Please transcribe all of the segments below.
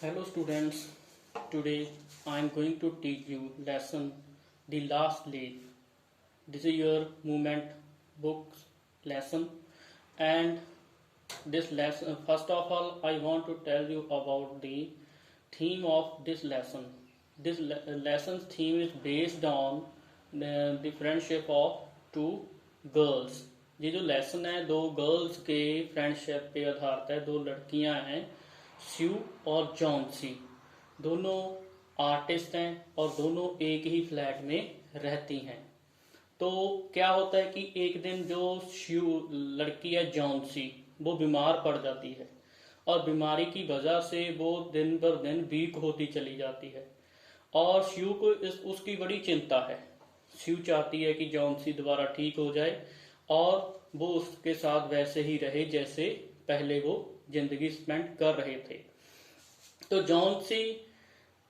Hello students, today I am going to teach you lesson The Last Leaf. This is your movement books lesson, and this lesson, first of all I want to tell you about the theme of this lesson. This lesson's theme is based on the friendship of two girls. ये जो lesson है दो girls के friendship पे आधारित है। दो लड़कियां हैं, स्यू और जॉन्सी। दोनों आर्टिस्ट हैं और दोनों एक ही फ्लैट में रहती हैं। तो क्या होता है कि एक दिन जो स्यू लड़की है जॉन्सी, वो बीमार पड़ जाती है और बीमारी की वजह से वो दिन पर दिन वीक होती चली जाती है और स्यू को उसकी बड़ी चिंता है। स्यू चाहती है कि जॉन्सी दोबारा ठीक हो जाए और वो उसके साथ वैसे ही रहे जैसे पहले वो जिंदगी स्पेंड कर रहे थे। तो जॉन्सी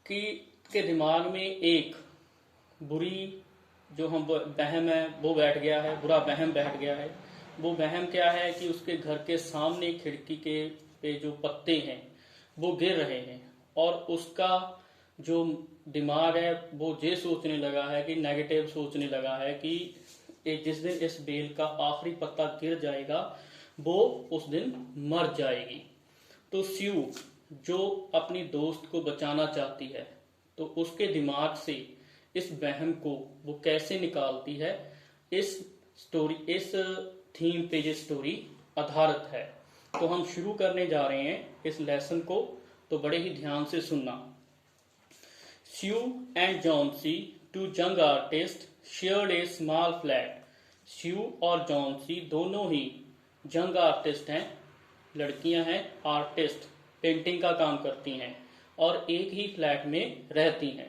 के दिमाग में एक बुरी जो हम वहम है वो बैठ गया है, बुरा वहम बैठ गया है। वो वहम क्या है कि उसके घर के सामने खिड़की के पे जो पत्ते हैं वो गिर रहे हैं और उसका जो दिमाग है वो ये सोचने लगा है कि नेगेटिव सोचने लगा है कि जिस दिन इस बेल का आखिरी पत्ता गिर जाएगा वो उस दिन मर जाएगी। तो स्यू जो अपनी दोस्त को बचाना चाहती है तो उसके दिमाग से इस वहम को वो कैसे निकालती है, इस थीम पे ये स्टोरी आधारित है। तो हम शुरू करने जा रहे हैं इस लेसन को, तो बड़े ही ध्यान से सुनना। Sue and Johnsy, two young artist, shared a small flat. Sue और जॉन्सी दोनों ही यंग आर्टिस्ट हैं, लड़कियां हैं, आर्टिस्ट पेंटिंग का काम करती हैं और एक ही फ्लैट में रहती हैं।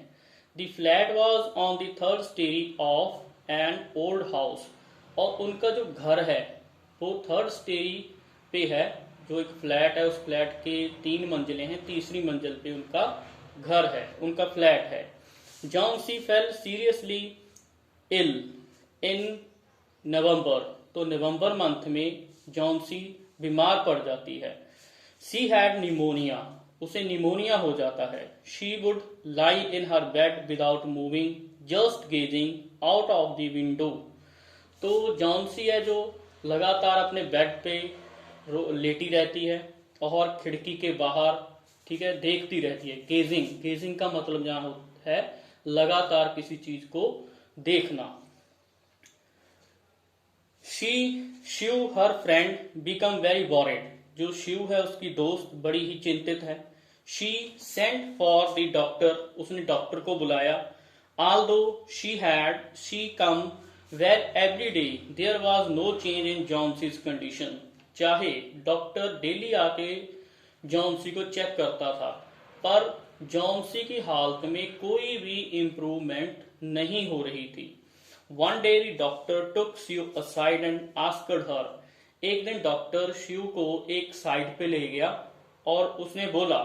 The flat was on the third स्टेरी of an old house, और उनका जो घर है वो थर्ड स्टेरी पे है। जो एक फ्लैट है उस फ्लैट के 3 मंजिलें हैं, तीसरी मंजिल पे उनका घर है, उनका फ्लैट है। Johnsy fell seriously ill in November, तो नवंबर मंथ में जॉन्सी बीमार पड़ जाती है। शी हैड निमोनिया, उसे निमोनिया हो जाता है। She would lie in her bed without moving, just gazing out of the window. तो जॉन्सी है जो लगातार अपने बेड पे लेटी रहती है और खिड़की के बाहर, ठीक है, देखती रहती है। गेजिंग का मतलब जहां है लगातार किसी चीज को देखना। Sue her friend become very worried, जो श्यू है उसकी दोस्त बड़ी ही चिंतित है। She sent for the doctor, उसने डॉक्टर को बुलाया। Although she come were every day, there was no change in Johnsy's condition. चाहे डॉक्टर डेली आके जॉन्सी को चेक करता था पर जॉन्सी की हालत में कोई भी इम्प्रूवमेंट नहीं हो रही थी। One day the doctor took Sue aside and asked her, एक दिन डॉक्टर श्यू को एक साइड पे ले गया और उसने बोला,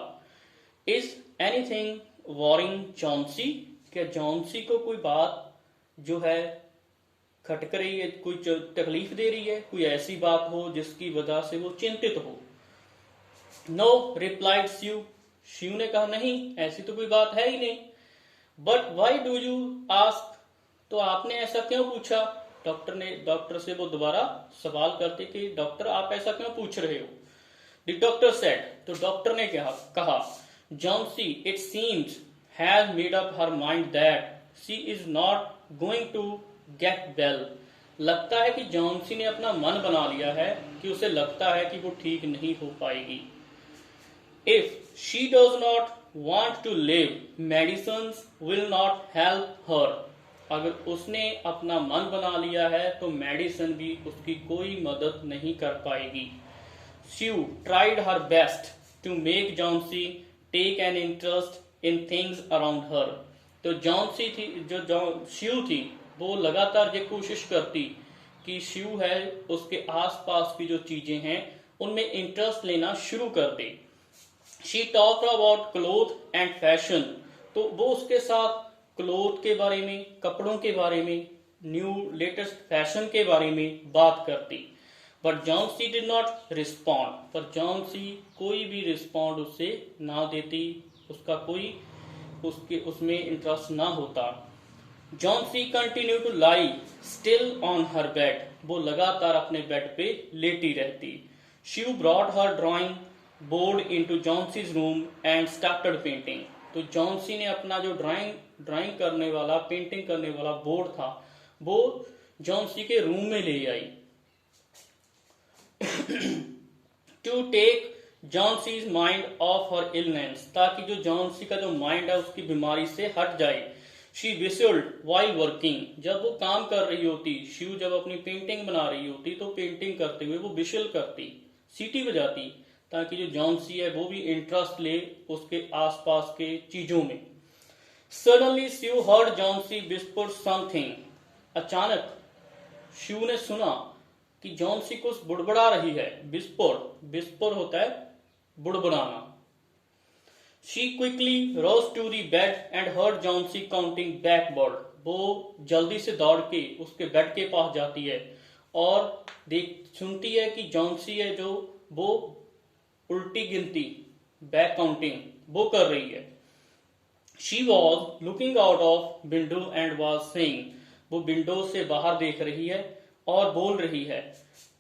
इज एनीथिंग वॉरिंग जॉन्सी, क्या जॉन्सी को कोई बात जो है खटक रही है, कोई तकलीफ दे रही है, कोई ऐसी बात हो जिसकी वजह से वो चिंतित हो। नो रिप्लाइड स्यू, श्यू ने कहा नहीं, ऐसी तो कोई बात है ही नहीं। But why do you ask, तो आपने ऐसा क्यों पूछा? डॉक्टर से वो दोबारा सवाल करते कि डॉक्टर आप ऐसा क्यों पूछ रहे हो। द डॉक्टर सेड, तो डॉक्टर ने कहा Johnsy it seems has made up her mind that she is not going to get well. लगता है कि जॉन्सी ने अपना मन बना लिया है कि उसे लगता है कि वो ठीक नहीं हो पाएगी। If she does not want to live, medicines will not help her. अगर उसने अपना मन बना लिया है तो मेडिसिन भी उसकी कोई मदद नहीं कर पाएगी। Sue tried her best to make Johnsy take an interest in things around her. तो जॉन्सी थी, जो स्यू थी, वो लगातार ये कोशिश करती कि स्यू है उसके आसपास की जो चीजें हैं उनमें इंटरेस्ट लेना शुरू कर दे। She talk about cloth and fashion, तो वो उसके साथ क्लोथ के बारे में, कपड़ों के बारे में, न्यू लेटेस्ट फैशन के बारे में बात करती। But Johnsy did not respond, पर जॉन्सी कोई भी रिस्पॉन्ड उससे ना देती, उसका कोई उसमें इंटरेस्ट ना होता। Johnsy continue to lie still on her bed, वो लगातार अपने बेड पे लेटी रहती। She brought her drawing board into Johnsy's room and started painting, तो जॉन्सी ने अपना जो ड्राइंग करने वाला, पेंटिंग करने वाला बोर्ड था वो जॉन्सी के रूम में ले आई। To take Johnsy's mind off her illness, ताकि जो जॉन्सी का जो माइंड है उसकी बीमारी से हट जाए। शी विसल्ड वाइल वर्किंग, जब वो काम कर रही होती, शिव जब अपनी पेंटिंग बना रही होती तो पेंटिंग करते हुए वो विशल करती, सीटी बजाती, ताकि जो जॉन्सी है वो भी इंटरेस्ट ले उसके आसपास के चीजों में। Suddenly Shiv heard Johnsy whisper something, अचानक शिव ने सुना कि जॉन्सी कुछ बुड़बड़ा रही है। विस्पर होता है बुड़बड़ाना। She quickly rose to the bed and heard Johnsy counting backward. वो जल्दी से दौड़ के उसके बेड के पास जाती है और सुनती है कि जॉन्सी है जो वो उल्टी गिनती, बैक काउंटिंग वो कर रही है। She was looking out of window and was saying, वो विंडो से बाहर देख रही है और बोल रही है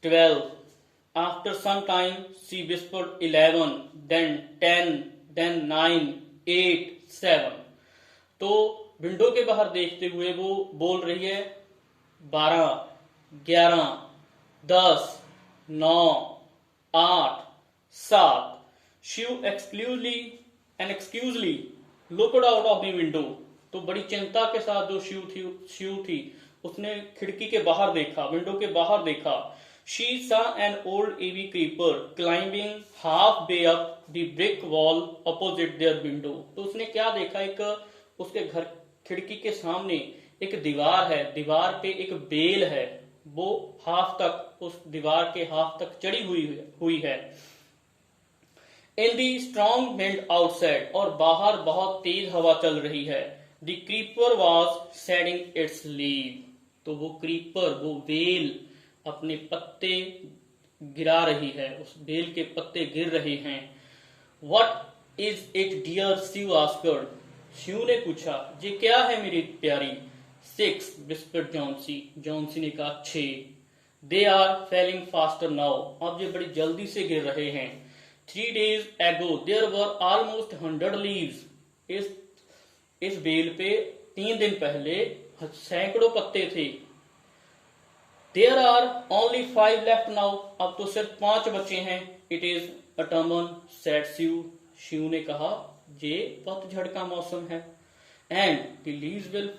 12. After some time she whispered 11, then 10, then 9, 8, 7. तो विंडो के बाहर देखते हुए वो बोल रही है 12, 11, 10, 9, 8, 7. Shiv excusely looked out of the window. तो बड़ी चिंता के साथ जो शिव थी उसने खिड़की के बाहर देखा, विंडो के बाहर देखा। She saw an old AV creeper climbing halfway up the brick wall opposite their window. तो उसने क्या देखा, एक उसके घर खिड़की के सामने एक दीवार है, दीवार पे एक बेल है, वो हाफ तक, उस दीवार के हाफ तक चढ़ी हुई है। In the strong wind outside, और बाहर बहुत तेज हवा चल रही है। The creeper was shedding its leaf. तो वो क्रीपर, वो बेल अपने पत्ते गिरा रही है, उस बेल के पत्ते गिर रहे हैं। What is it dear? Shiv asked, Shiv ने पूछा ये क्या है मेरी प्यारी। 6, whispered जॉन्सी, जॉन्सी ने कहा 6। They are falling faster now, अब ये बड़ी जल्दी से गिर रहे हैं। 3 days ago there were almost 100 leaves. इस बेल पे 3 दिन पहले सैकड़ों पत्ते थे। There are only 5 left now, अब तो सिर्फ 5 बचे हैं। It is autumn, said Shiv, Shiv ने कहा ये पतझड़ का मौसम है। And the leaves will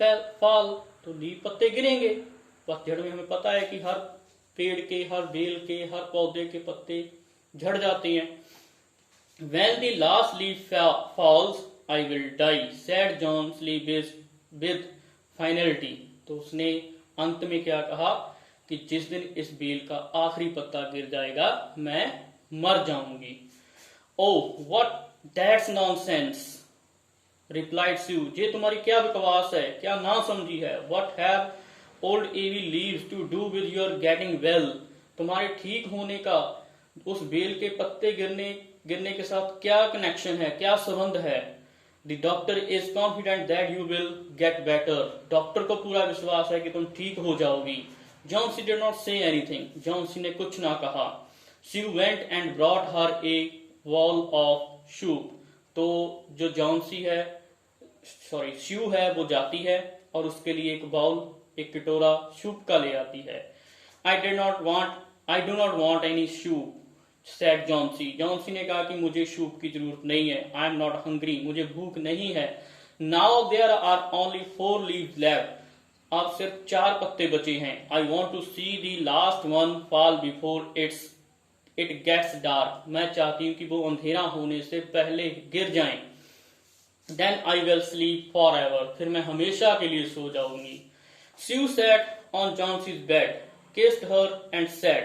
fall, तो लीफ पत्ते गिरेंगे। पतझड़ में हमें पता है कि हर पेड़ के, हर बेल के, हर पौधे के पत्ते झड़ जाते हैं। When the last leaf falls, I will die, said Johnson with finality. तो उसने अंत में क्या कहा कि जिस दिन इस बेल का आखिरी पत्ता गिर जाएगा मैं मर जाऊंगी। Oh, what that's nonsense, replied Sue. ये तुम्हारी क्या बकवास है, क्या ना समझी है। What have old AV leaves to do with your getting well? तुम्हारे ठीक होने का उस बेल के पत्ते गिरने के साथ क्या कनेक्शन है, क्या संबंध है। The doctor is confident that you will get better. Doctor को पूरा विश्वास है कि तुम ठीक हो जाओगी। Johnson did not say anything. Johnsy ने कुछ ना कहा। She went and brought her a bowl of soup. तो जो जॉन्सी है, शिव है, वो जाती है और उसके लिए एक बाउल, एक कटोरा सूप का ले आती है। I do not want any soup, said Johnsy, Johnsy ने कहा कि मुझे सूप की जरूरत नहीं है। I am not hungry, मुझे भूख नहीं है। Now there are only 4 leaves left. अब सिर्फ 4 पत्ते बचे हैं। I want to see the last one fall before it gets dark. मैं चाहती हूँ कि वो अंधेरा होने से पहले गिर जाएं। Then I will sleep forever. फिर मैं हमेशा के लिए सो जाऊंगी। Sue sat on Johnson's bed, kissed her and said.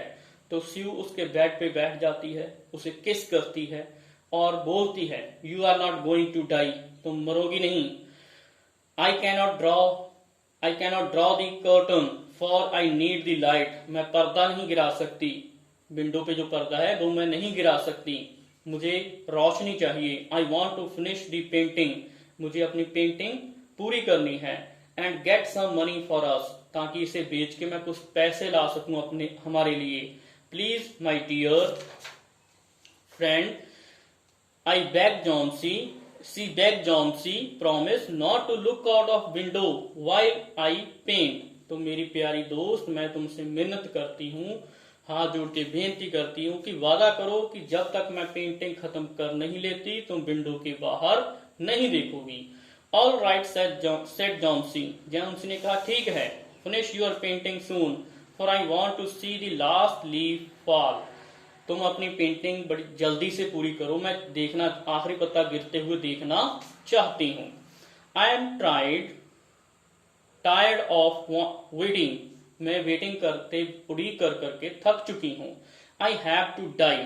तो शिव उसके बेड पे बैठ जाती है, उसे किस करती है और बोलती है You are not going to die. तुम मरोगी नहीं। I cannot draw the curtain for I need the light. मैं पर्दा नहीं गिरा सकती विंडो पे जो पर्दा है वो मैं नहीं गिरा सकती, मुझे रोशनी चाहिए। I want to finish the painting, मुझे अपनी पेंटिंग पूरी करनी है। And get some money for us, ताकि इसे बेच के मैं कुछ पैसे ला सकूं अपने हमारे लिए। Please my dear friend, I beg Johnsy, she beg Johnsy promise not to look out of window while I paint. तो मेरी प्यारी दोस्त, मैं तुमसे मिन्नत करती हूँ, हाथ जोड़ के बेनती करती हूँ कि वादा करो कि जब तक मैं पेंटिंग खत्म कर नहीं लेती तुम विंडो के बाहर नहीं देखोगी। All right said Johnsy, Johnsy ने कहा ठीक है। Finish your painting soon for I want to see the last leaf fall, तुम अपनी पेंटिंग बड़ी जल्दी से पूरी करो, मैं देखना, आखिरी पत्ता गिरते हुए देखना चाहती हूँ। I am tired of waiting, मैं वेटिंग करते पूरी कर करके थक चुकी हूँ। आई हैव टू डाई,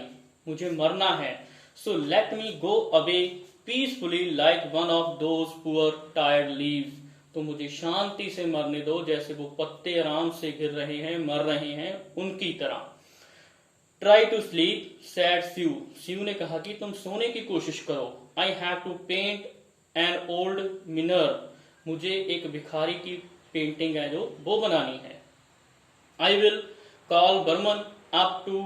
मुझे मरना है। So let me go away peacefully like one of those poor tired leaves, तो मुझे शांति से मरने दो, जैसे वो पत्ते आराम से गिर रहे हैं, मर रहे हैं, उनकी तरह। Try to sleep said Sue, Sue ने कहा कि तुम सोने की कोशिश करो। I have to paint an old miner, मुझे एक भिखारी की पेंटिंग है जो वो बनानी है। I will call Berman up to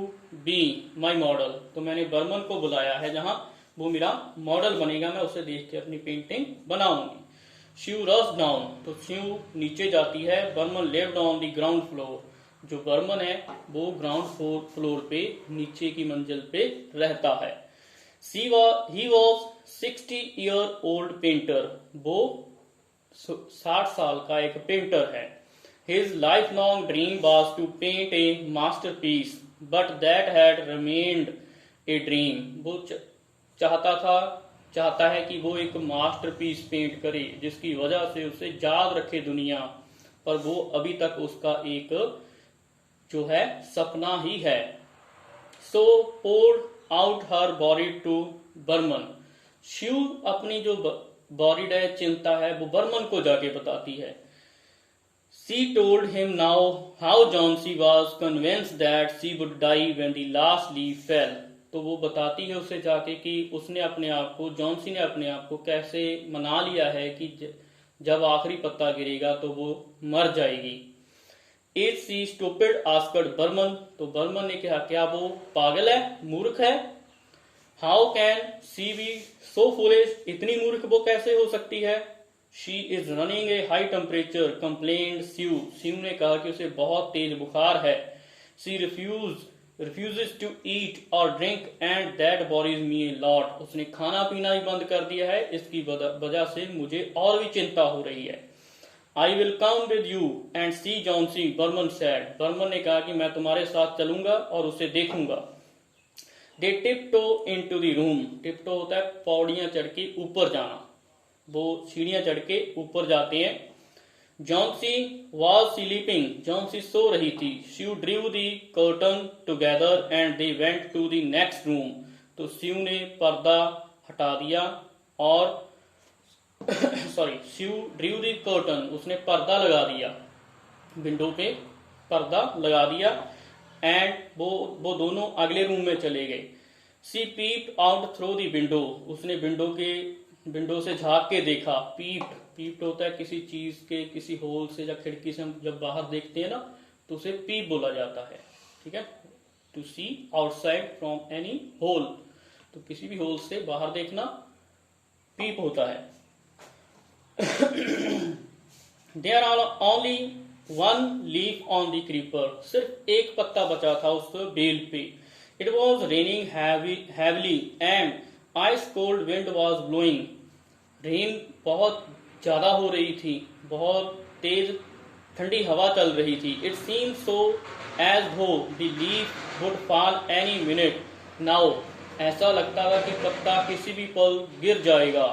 be my model, तो मैंने बर्मन को बुलाया है जहां वो मेरा मॉडल बनेगा, मैं उसे देख के अपनी पेंटिंग बनाऊंगी। श्यू रस डाउन, तो श्यू नीचे जाती है। Berman lived on the ground floor, जो बर्मन है वो ग्राउंड फ्लोर पे नीचे की मंजिल पे रहता है। He was 60-year old painter, वो 60 साल का एक पेंटर है। His lifelong dream was to paint a masterpiece, but that had remained a dream. वो चाहता है कि वो एक मास्टरपीस पेंट करे जिसकी वजह से उसे याद रखे दुनिया, पर वो अभी तक उसका एक जो है सपना ही है। So poured out her body to Burman. Shiv अपनी जो बॉरीड है, चिंता है, वो बर्मन को जाके बताती है। She told him now how Jauncey was convinced that she would die when the last leaf fell. तो वो बताती है उसे जाके कि उसने अपने आप को, जॉन्सी ने अपने आप को कैसे मना लिया है कि जब आखिरी पत्ता गिरेगा तो वो मर जाएगी। Is she stupid? asked Burman, तो बर्मन ने कहा क्या वो पागल है, मूर्ख है। How can she be so foolish? इतनी मूर्ख वो कैसे हो सकती है। She is running a high temperature, complained Sue. Sue ने कहा कि उसे बहुत तेज बुखार है। She refuses to eat or drink and that worries me a lot. उसने खाना पीना ही बंद कर दिया है, इसकी वजह से मुझे और भी चिंता हो रही है। I will come with you and see Jauncey, Burman said. Burman ने कहा कि मैं तुम्हारे साथ चलूंगा और उसे देखूंगा। They tiptoe into the room. tiptoe होता है पौड़ियां चढ़ के ऊपर जाना, वो सीढ़ियां चढ़ के ऊपर जाते हैं। जॉन्सी वॉज स्लीपिंग, जॉन्सी सो रही थी। She drew the curtain together and they went to the next room, तो स्यू ने पर्दा हटा दिया और स्यू ड्रीव दी कर्टन, उसने पर्दा लगा दिया, विंडो पे पर्दा लगा दिया। एंड वो दोनों अगले रूम में चले गए। She peeped out through the window, उसने विंडो से झांक के देखा। पीप्ड होता है किसी चीज के किसी होल से या खिड़की से हम जब बाहर देखते हैं ना तो उसे पीप बोला जाता है, ठीक है। To see outside from any hole, तो किसी भी होल से बाहर देखना पीप होता है। There are only one leaf on the creeper, सिर्फ एक पत्ता बचा था उस बेल पे। It was raining heavily and ice cold wind was blowing, rain बहुत ज्यादा हो रही थी, बहुत तेज ठंडी हवा चल रही थी। इट सीम सो एज दो the leaf would fall any minute now, ऐसा लगता था कि पत्ता किसी भी पल गिर जाएगा।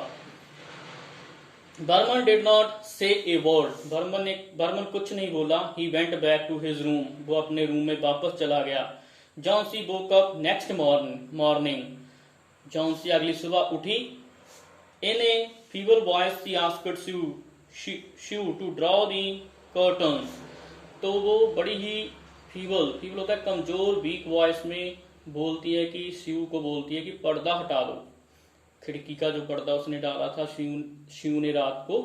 बर्मन डिड नॉट से ए वर्ड, बर्मन कुछ नहीं बोला। He went back to his room, वो अपने रूम में वापस चला गया। Johnsy woke up next morning, Johnsy अगली सुबह उठी। In a feeble voice she asked Sue to draw the curtain, तो वो बड़ी ही फीबल, फीबल होता है कमजोर, वीक वॉइस में बोलती है कि शिव को बोलती है कि पर्दा हटा दो। खिड़की का जो पर्दा उसने डाला था शिव ने रात को,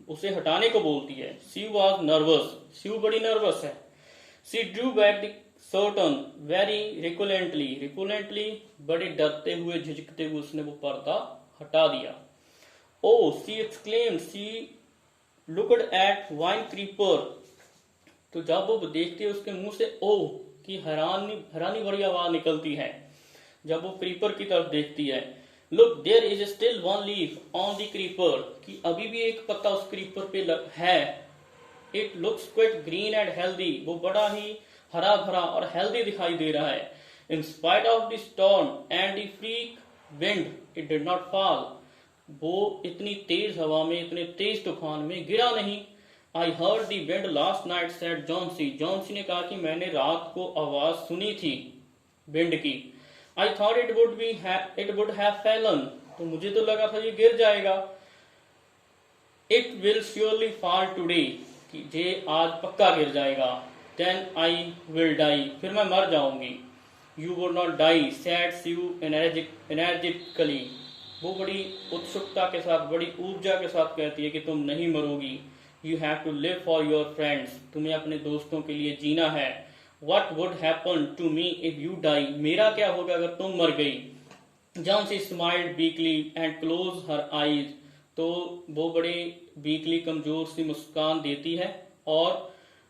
उसे हटाने को बोलती है। शिव वॉज नर्वस, शिव बड़ी नर्वस है। She drew back the curtain very reluctantly, reluctantly बड़े डरते हुए झिझकते हुए उसने वो पर्दा हटा दिया। Oh she exclaimed, she looked at wine creeper, तो जब वो देखती है उसके मुंह से ओ की हैरानी हैरानी भरी आवाज निकलती है जब वो क्रीपर की तरफ देखती है। Look there is still one leaf on the creeper, कि अभी भी एक पत्ता उस क्रीपर पे है। It looks quite green and healthy, वो बड़ा ही हरा भरा और हेल्दी दिखाई दे रहा है। In spite of the storm and the freak wind it did not fall, वो इतनी तेज हवा में, इतने तेज तूफान में गिरा नहीं। I heard the wind last night said Johnsy, Johnsy ने कहा कि मैंने रात को आवाज सुनी थी विंड की। I thought it would have Fallon, तो मुझे तो लगा था ये गिर जाएगा। It will surely fall today, कि ये आज पक्का गिर जाएगा। देन आई विल डाई, फिर मैं मर जाऊंगी। You would not die said Sue energetically, वो बड़ी उत्सुकता के साथ, बड़ी ऊर्जा के साथ कहती है कि तुम नहीं मरोगी। You have to live for your friends, तुम्हें अपने दोस्तों के लिए जीना है। What would happen to me if you die, मेरा क्या होगा अगर तुम मर गई। Johnsy smiled weakly and close her eyes, तो वो बड़े वीकली कमजोर सी मुस्कान देती है और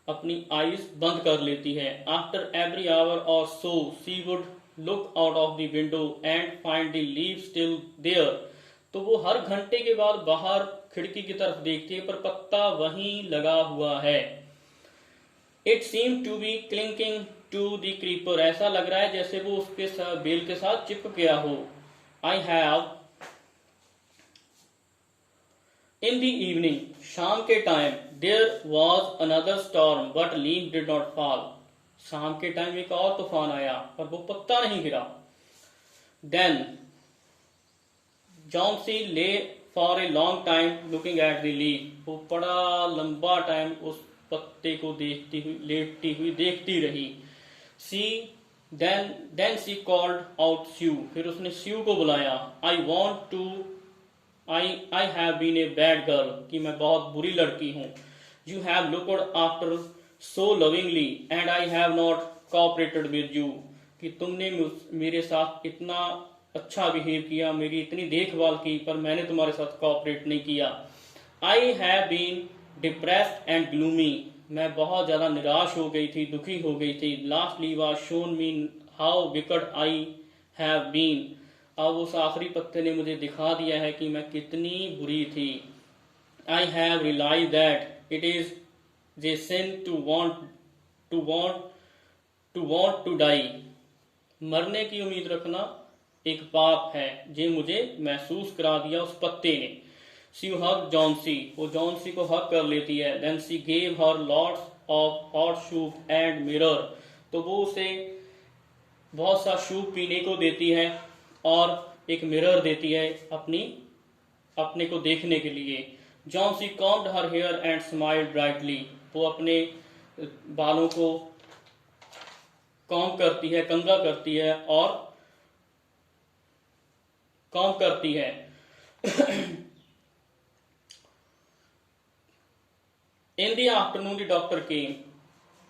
अपनी आईज बंद कर लेती है। आफ्टर एवरी आवर और so she would look out of the window and find the leave still there, तो वो हर घंटे के बाद बाहर खिड़की की तरफ देखती है पर पत्ता वहीं लगा हुआ है। It seem to be clinging to the creeper, ऐसा लग रहा है जैसे वो उसके साथ बेल के साथ चिपक गया हो। I have in the evening, शाम के time, there was another storm but leaf did not fall, शाम के टाइम एक और तूफान आया पर वो पत्ता नहीं गिरा। देन जॉन्सी ले for a long time looking at the leaf, वो बड़ा लंबा टाइम उस पत्ते को देखती हुई, लेटती हुई देखती रही। She then she called out Sue, फिर उसने शिव को बुलाया। I have been a bad girl, कि मैं बहुत बुरी लड़की हूँ। You have looked after so lovingly and I have not cooperated with you, कि तुमने मेरे साथ इतना अच्छा बिहेव किया, मेरी इतनी देखभाल की, पर मैंने तुम्हारे साथ कोऑपरेट नहीं किया। I have been depressed and gloomy, मैं बहुत ज्यादा निराश हो गई थी, दुखी हो गई थी। Lastly was shown me how विकट आई हैव बीन, अब उस आखिरी पत्ते ने मुझे दिखा दिया है कि मैं कितनी बुरी थी। I have realised that it is a sin to want to die, मरने की उम्मीद रखना एक पाप है, जे मुझे महसूस करा दिया उस पत्ते ने। शी हग जॉन्सी, वो जॉन्सी को हक कर लेती है। Then she gave her lots of hot soup and mirror, तो वो उसे बहुत सा सूप पीने को देती है और एक मिरर देती है अपने को देखने के लिए। Johnsy combed her hair and smiled brightly, वो अपने बालों को कॉम्ब करती है, कंघा करती है और कॉम्ब करती है। In the afternoon the doctor came,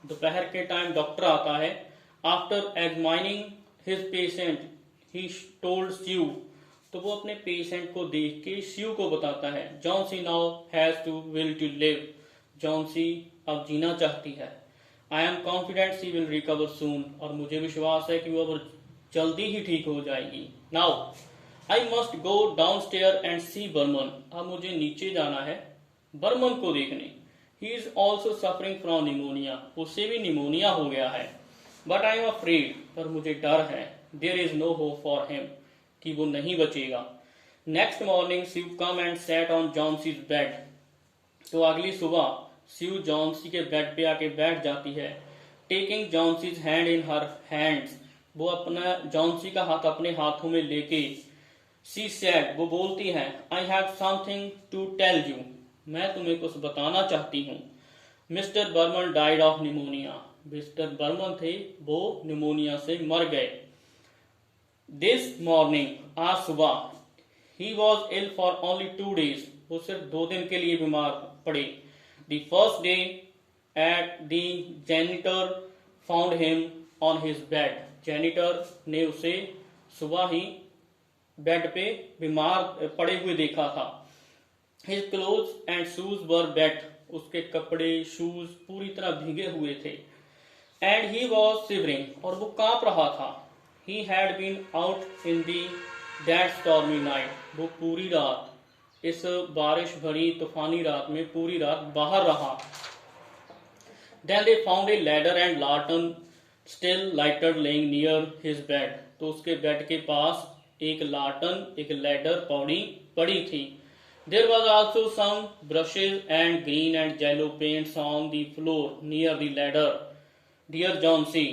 दोपहर के टाइम डॉक्टर आता है। After examining his patient he told Shiv, तो वो अपने पेशेंट को देख के शिव को बताता है। Johnsy now has to will to live, जॉन्सी अब जीना चाहती है। I am confident she will recover soon, और मुझे विश्वास है कि वो अब जल्दी ही ठीक हो जाएगी। Now I must go down stair and see Behrman, अब मुझे नीचे जाना है बर्मन को देखने। He is also suffering from pneumonia, उसे भी निमोनिया हो गया है। बट आई एम अफ्रेड, पर मुझे डर है। There is no hope for him, कि वो नहीं बचेगा। Next morning Shiv come and set on Johnsy's bed, तो अगली सुबह शिव जॉन्सी के बेड पे आके बैठ जाती है। Taking Johnsy's hand in her hands, वो अपना जॉन्सी का हाथ अपने हाथों में लेके शी सेड, वो बोलती है, I have something to tell you, मैं तुम्हें कुछ बताना चाहती हूँ। Mister Berman died of pneumonia, mister Berman थे वो निमोनिया से मर गए। दिस मॉर्निंग, आज सुबह, he was ill for only 2 days, वो सिर्फ 2 दिन के लिए बीमार पड़े। The first day at the janitor found him on his bed, janitor ने उसे सुबह ही बेड पे बीमार पड़े हुए देखा था। His clothes and shoes were wait, उसके कपड़े शूज पूरी तरह भीगे हुए थे। एंड ही वॉज शिवरिंग, और वो कांप रहा था। He had been out in the that stormy night, वो पूरी रात इस बारिश भरी तूफानी रात में पूरी रात बाहर रहा। Then they found a ladder and lantern still lighted laying near his bed, तो उसके बेड के पास एक लाटन एक लैडर पड़ी थी। There was also some brushes and green and yellow paints on the floor near the ladder. Dear John C.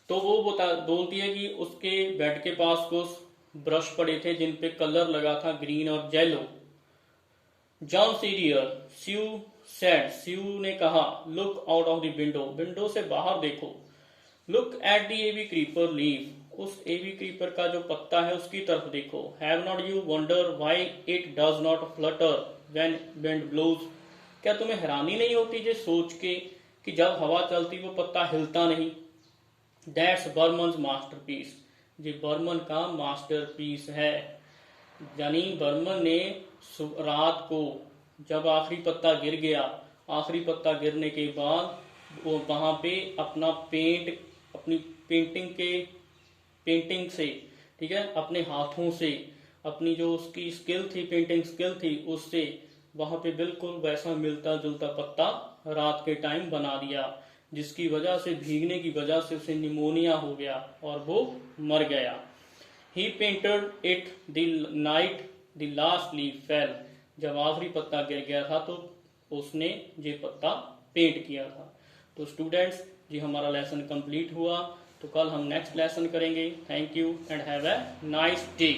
तो वो बोलती है कि उसके बेड के पास कुछ ब्रश पड़े थे जिन पे कलर लगा था ग्रीन और yellow. Johnsy dear, Sue said, Sue ने कहा, look out of the window, window से बाहर देखो। Look at the ivy creeper leave, उस एवी क्रीपर का जो पत्ता है उसकी तरफ देखो। Have not you wonder why it does not flutter when wind blows, क्या तुम्हें हैरानी नहीं होती ये सोच के कि जब हवा चलती वो पत्ता हिलता नहीं। दैट्स बर्मन्स मास्टरपीस, ये बर्मन का मास्टरपीस है। यानी बर्मन ने रात को जब आखिरी पत्ता गिर गया, आखिरी पत्ता गिरने के बाद वो वहां पे अपना अपनी पेंटिंग से, ठीक है, अपने हाथों से, अपनी जो उसकी स्किल थी, पेंटिंग स्किल थी, उससे वहां पे बिल्कुल वैसा मिलता जुलता पत्ता रात के टाइम बना दिया, जिसकी वजह से भीगने की वजह से उसे निमोनिया हो गया और वो मर गया। He painted it the night the last leaf fell, जब आखिरी पत्ता गिर गया था तो उसने ये पत्ता पेंट किया था। तो स्टूडेंट्स जी हमारा लेसन कंप्लीट हुआ, तो कल हम नेक्स्ट लेसन करेंगे। Thank you and have a nice day.